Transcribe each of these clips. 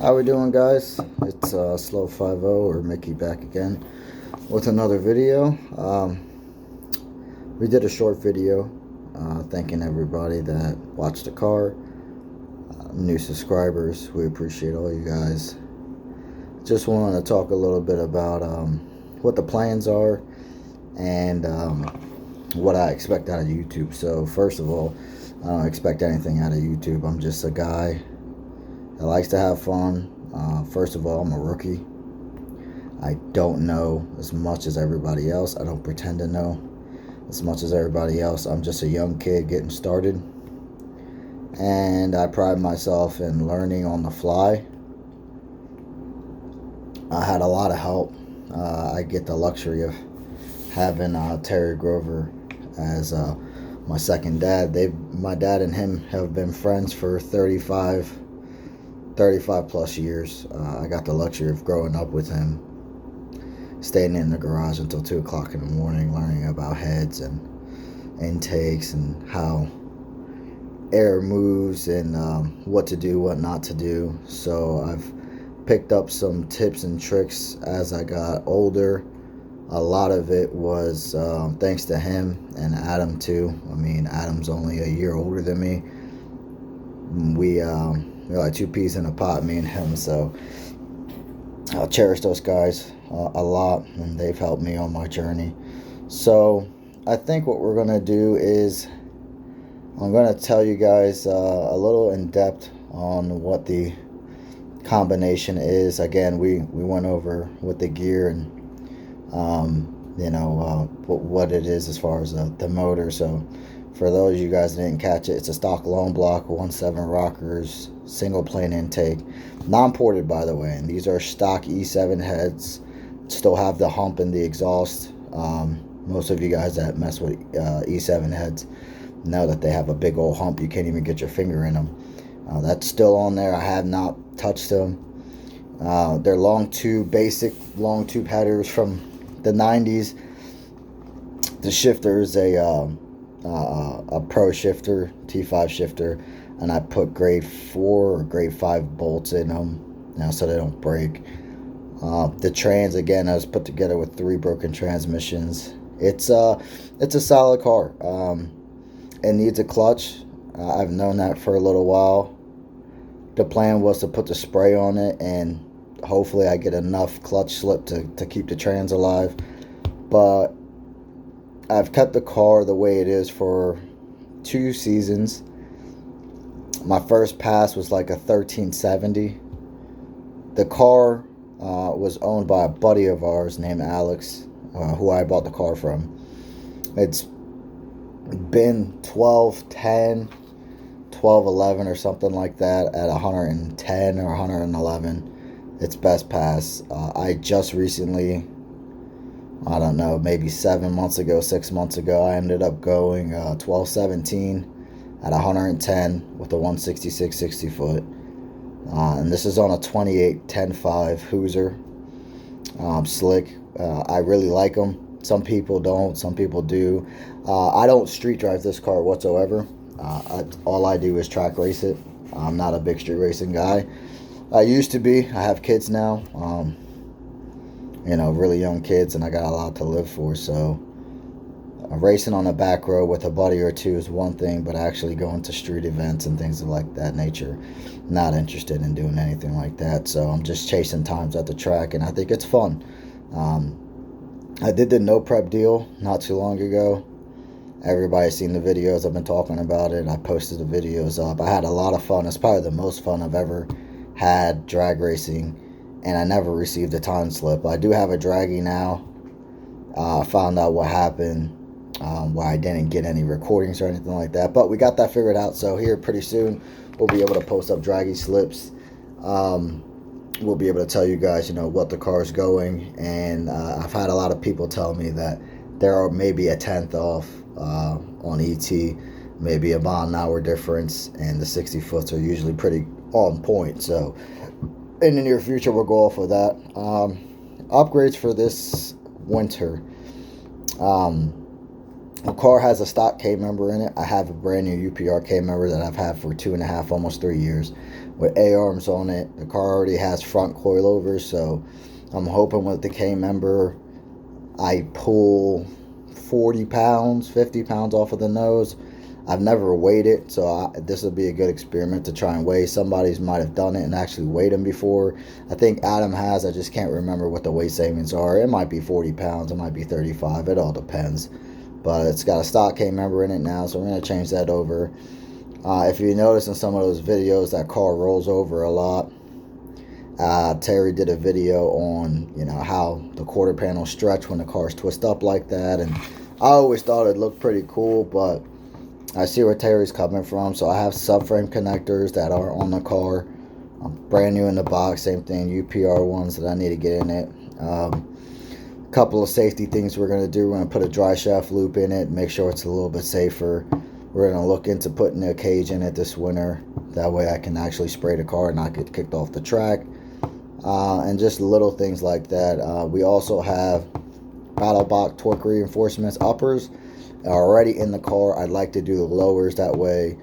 How we doing, guys? It's Slow 50 or Mickey back again with another video. We did a short video thanking everybody that watched the car, new subscribers. We appreciate all you guys. Just wanted to talk a little bit about what the plans are and what I expect out of YouTube. So first of all, I don't expect anything out of YouTube. I'm just a guy that likes to have fun. First of all, I'm a rookie. I don't know as much as everybody else. I don't pretend to know as much as everybody else. I'm just a young kid getting started. And I pride myself in learning on the fly. I had a lot of help. I get the luxury of having Terry Grover as my second dad. My dad and him have been friends for 35 plus years. I got the luxury of growing up with him, staying in the garage until 2 o'clock in the morning, learning about heads and intakes and how air moves and what to do, what not to do. So I've picked up some tips and tricks as I got older. A lot of it was thanks to him and Adam too. I mean, Adam's only a year older than me. We're like two peas in a pot, me and him. So I cherish those guys a lot, and they've helped me on my journey. So I think what we're gonna do is I'm gonna tell you guys a little in depth on what the combination is. Again, we went over with the gear and what it is as far as the motor. So for those of you guys that didn't catch it, it's a stock lone block 1.7 rockers, single plane intake, non-ported by the way, and these are stock E7 heads. Still have the hump in the exhaust. Most of you guys that mess with E7 heads know that they have a big old hump. You can't even get your finger in them. That's still on there. I have not touched them. They're long tube, basic long tube headers from the 90s. The shifter is a pro shifter, T5 shifter, and I put grade 4 or grade 5 bolts in them now so they don't break. The trans, again, I was put together with 3 broken transmissions. It's a solid car. It needs a clutch. I've known that for a little while. The plan was to put the spray on it and hopefully I get enough clutch slip to keep the trans alive. But I've kept the car the way it is for 2 seasons. My first pass was like a 1370. The car was owned by a buddy of ours named Alex, who I bought the car from. It's been 1210, 1211 or something like that at 110 or 111. Its best pass. I just recently, I don't know, maybe 7 months ago, 6 months ago, I ended up going 1217 at 110 with a 166 60 foot. And this is on a 28 10.5 Hoosier. Slick. I really like them. Some people don't, some people do. I don't street drive this car whatsoever. All I do is track race it. I'm not a big street racing guy. I used to be. I have kids now. Really young kids, and I got a lot to live for. So racing on the back road with a buddy or two is one thing, but actually going to street events and things of like that nature, not interested in doing anything like that. So I'm just chasing times at the track, and I think it's fun. I did the no prep deal not too long ago. Everybody's seen the videos. I've been talking about it. I posted the videos up. I had a lot of fun. It's probably the most fun I've ever had drag racing, and I never received a time slip. I do have a draggy now. Found out what happened, why I didn't get any recordings or anything like that, but we got that figured out. So here pretty soon we'll be able to post up draggy slips. We'll be able to tell you guys what the car's going, and I've had a lot of people tell me that there are maybe a tenth off on ET, maybe a mile an hour difference, and the 60 foots are usually pretty on point. So in the near future we'll go off of that. Upgrades for this winter. The car has a stock K member in it. I have a brand new UPR K member that I've had for 2.5, almost 3 years, with A-arms on it. The car already has front coilovers, so I'm hoping with the K member I pull 40 pounds, 50 pounds off of the nose. I've never weighed it, so this will be a good experiment to try and weigh. Somebody's might have done it and actually weighed them before. I think Adam has. I just can't remember what the weight savings are. It might be 40 pounds. It might be 35. It all depends. But it's got a stock K member in it now, so we're going to change that over. If you notice in some of those videos, that car rolls over a lot. Terry did a video on, how the quarter panels stretch when the cars twist up like that, and I always thought it looked pretty cool, but I see where Terry's coming from. So I have subframe connectors that are on the car, brand new in the box, same thing, UPR ones that I need to get in it. Couple of safety things we're going to do. We're going to put a dry shaft loop in it, make sure it's a little bit safer. We're going to look into putting a cage in it this winter, that way I can actually spray the car and not get kicked off the track. And just little things like that. We also have paddle box torque reinforcements uppers already in the car. I'd like to do the lowers, that way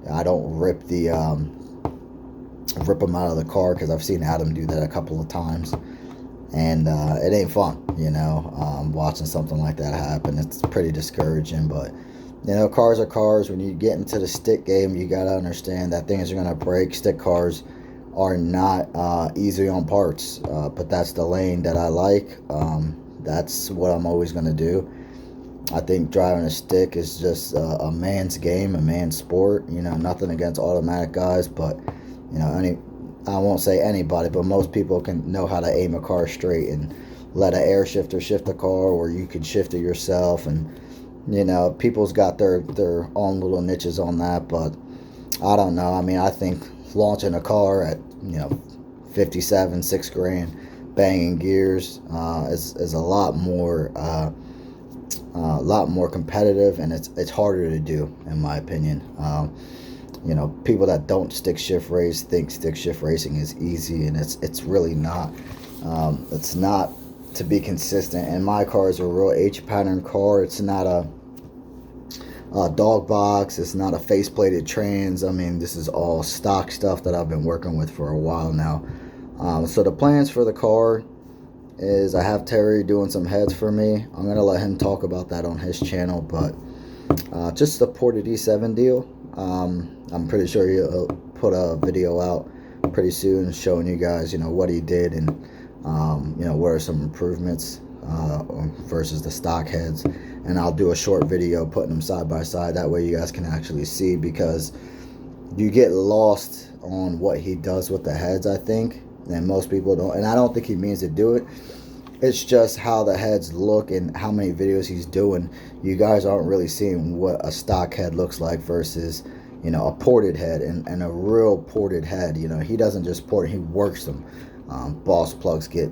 I don't rip them out of the car, because I've seen Adam do that a couple of times, and it ain't fun, watching something like that happen. It's pretty discouraging. But cars are cars. When you get into the stick game, you got to understand that things are going to break. Stick cars are not easy on parts, but that's the lane that I like. That's what I'm always going to do. I think driving a stick is just a man's game, a man's sport. Nothing against automatic guys, but I won't say anybody, but most people can know how to aim a car straight and let an air shifter shift the car, or you can shift it yourself. And people's got their own little niches on that, but I don't know. I mean, I think launching a car at 57, $6,000, banging gears is a lot more competitive, and it's harder to do, in my opinion. People that don't stick shift race think stick shift racing is easy, and it's really not. It's not to be consistent. And my car is a real H pattern car. It's not a dog box. It's not a faceplated trans. I mean, this is all stock stuff that I've been working with for a while now. So the plans for the car is I have Terry doing some heads for me. I'm gonna let him talk about that on his channel, but just the ported E7 deal. I'm pretty sure he'll put a video out pretty soon showing you guys, what he did, and what are some improvements versus the stock heads. And I'll do a short video putting them side by side, that way you guys can actually see, because you get lost on what he does with the heads, I think, and most people don't. And I don't think he means to do it. It's just how the heads look and how many videos he's doing. You guys aren't really seeing what a stock head looks like versus a ported head, and a real ported head. He doesn't just port, he works them. Boss plugs get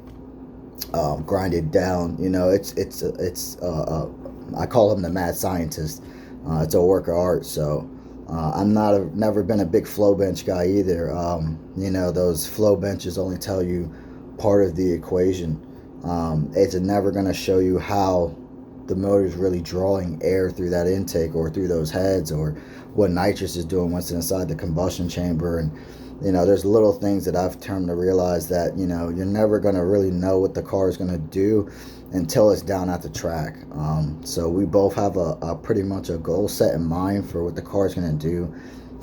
grinded down. I call him the mad scientist. It's a work of art. So I'm never been a big flow bench guy either. Those flow benches only tell you part of the equation. It's never going to show you how the motor is really drawing air through that intake or through those heads, or what nitrous is doing once inside the combustion chamber. And there's little things that I've come to realize that you're never going to really know what the car is going to do until it's down at the track. So we both have a pretty much a goal set in mind for what the car is going to do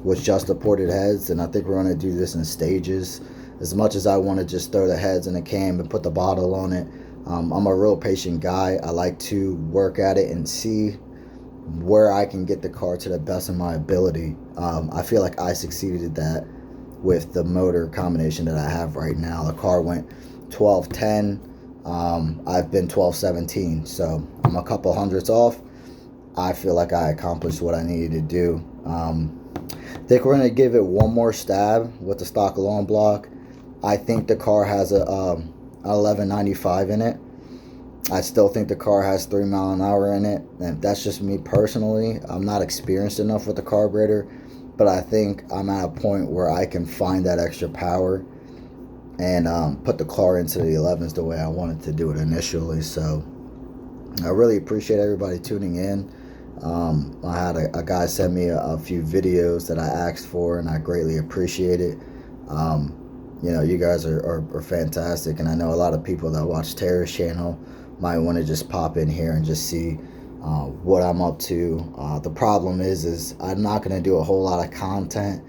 with just the ported heads, and I think we're going to do this in stages. As much as I want to just throw the heads in a can and put the bottle on it, I'm a real patient guy. I like to work at it and see where I can get the car to the best of my ability. I feel like I succeeded at that with the motor combination that I have right now. The car went 1210. I've been 1217, so I'm a couple hundredths off. I feel like I accomplished what I needed to do. I think we're going to give it one more stab with the stock long block. I think the car has a 1195 in it. I still think the car has 3 mile an hour in it, and that's just me personally. I'm not experienced enough with the carburetor, but I think I'm at a point where I can find that extra power and put the car into the 11s the way I wanted to do it initially. So I really appreciate everybody tuning in, I had a guy send me a few videos that I asked for, and I greatly appreciate it. Um, you guys are fantastic, and I know a lot of people that watch Tara's channel might want to just pop in here and just see what I'm up to. The problem is I'm not going to do a whole lot of content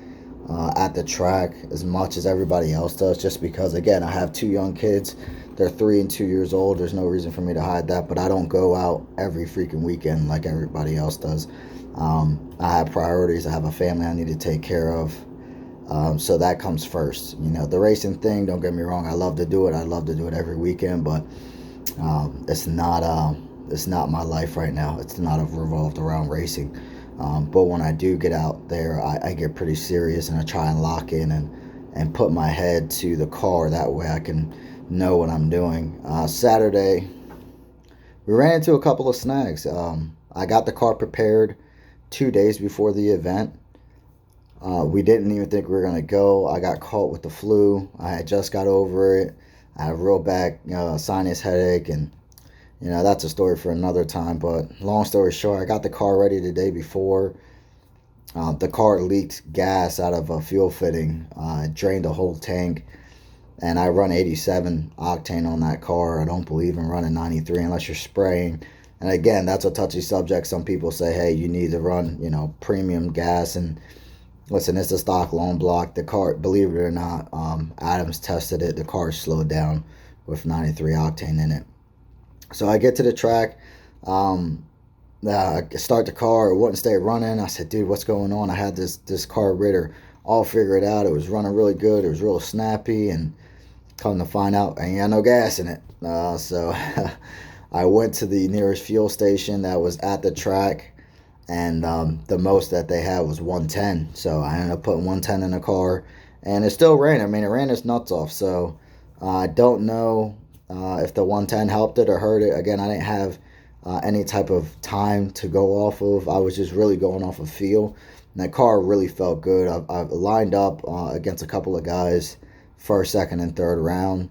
at the track as much as everybody else does, just because, again, I have two young kids. They're 3 and 2 years old. There's no reason for me to hide that, but I don't go out every freaking weekend like everybody else does. I have priorities. I have a family I need to take care of. So that comes first. The racing thing, don't get me wrong, I love to do it. I love to do it every weekend, but it's not my life right now. It's not revolved around racing. But when I do get out there, I get pretty serious, and I try and lock in and put my head to the car. That way I can know what I'm doing. Saturday, we ran into a couple of snags. I got the car prepared 2 days before the event. We didn't even think we were going to go. I got caught with the flu. I had just got over it. I had a real bad sinus headache, and that's a story for another time. But long story short, I got the car ready the day before. The car leaked gas out of a fuel fitting. It drained the whole tank. And I run 87 octane on that car. I don't believe in running 93 unless you're spraying. And again, that's a touchy subject. Some people say, hey, you need to run, premium gas. And listen, it's a stock long block. The car, believe it or not, Adams tested it. The car slowed down with 93 octane in it. So I get to the track. I start the car. It wouldn't stay running. I said, dude, what's going on? I had this car Ritter all figured out. It was running really good. It was real snappy, and come to find out, I ain't got no gas in it. So I went to the nearest fuel station that was at the track, and the most that they had was 110. So I ended up putting 110 in the car, and it still ran. I mean, it ran its nuts off. So I don't know if the 110 helped it or hurt it. Again, I didn't have any type of time to go off of. I was just really going off of feel. And that car really felt good. I've lined up against a couple of guys first, second, and third round.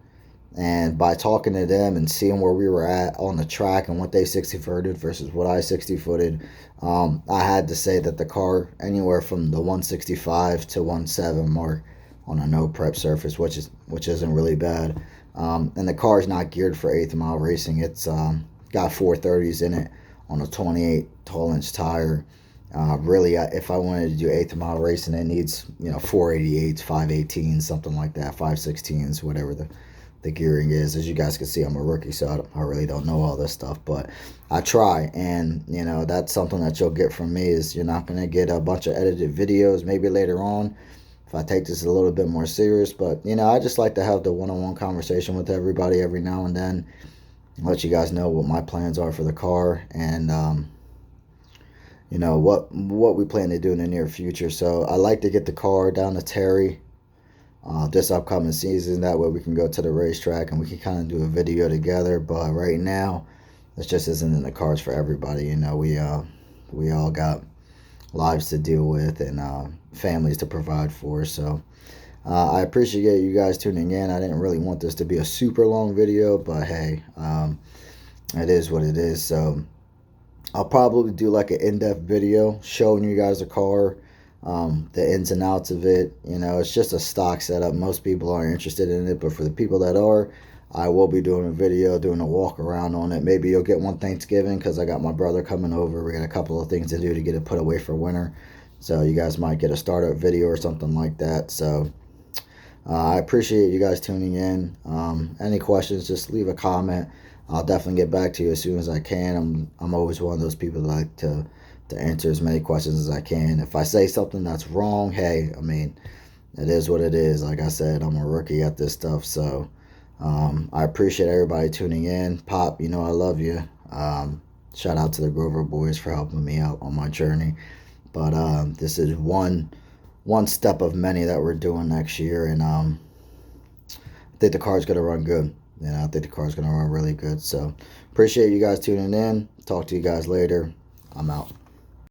And by talking to them and seeing where we were at on the track and what they 60-footed versus what I 60-footed, I had to say that the car anywhere from the 165 to 17 mark on a no prep surface, which isn't really bad. And the car is not geared for 8th mile racing. It's got 430s in it on a 28 tall-inch tire. Really, if I wanted to do 8th mile racing, it needs 488s, 518s, something like that, 516s, whatever the gearing is. As you guys can see, I'm a rookie, so I really don't know all this stuff, but I try. And that's something that you'll get from me, is you're not going to get a bunch of edited videos. Maybe later on, if I take this a little bit more serious, but I just like to have the one-on-one conversation with everybody every now and then, let you guys know what my plans are for the car, and what we plan to do in the near future. So I like to get the car down to Terry this upcoming season. That way we can go to the racetrack and we can kind of do a video together. But right now, this just isn't in the cards for everybody. We all got lives to deal with and families to provide for. So I appreciate you guys tuning in. I didn't really want this to be a super long video, but hey, it is what it is. So I'll probably do like an in-depth video showing you guys the car, the ins and outs of it. It's just a stock setup. Most people aren't interested in it, but for the people that are, I will be doing a video, doing a walk around on it. Maybe you'll get one Thanksgiving, because I got my brother coming over. We got a couple of things to do to get it put away for winter. So you guys might get a startup video or something like that. So I appreciate you guys tuning in. Any questions, just leave a comment. I'll definitely get back to you as soon as I can. I'm always one of those people that like to answer as many questions as I can. If I say something that's wrong, hey, I mean, it is what it is. Like I said, I'm a rookie at this stuff. So I appreciate everybody tuning in. Pop, I love you. Shout out to the Grover boys for helping me out on my journey. But this is one step of many that we're doing next year, and I think the car's going to run good. I think the car's going to run really good. So appreciate you guys tuning in. Talk to you guys later. I'm out.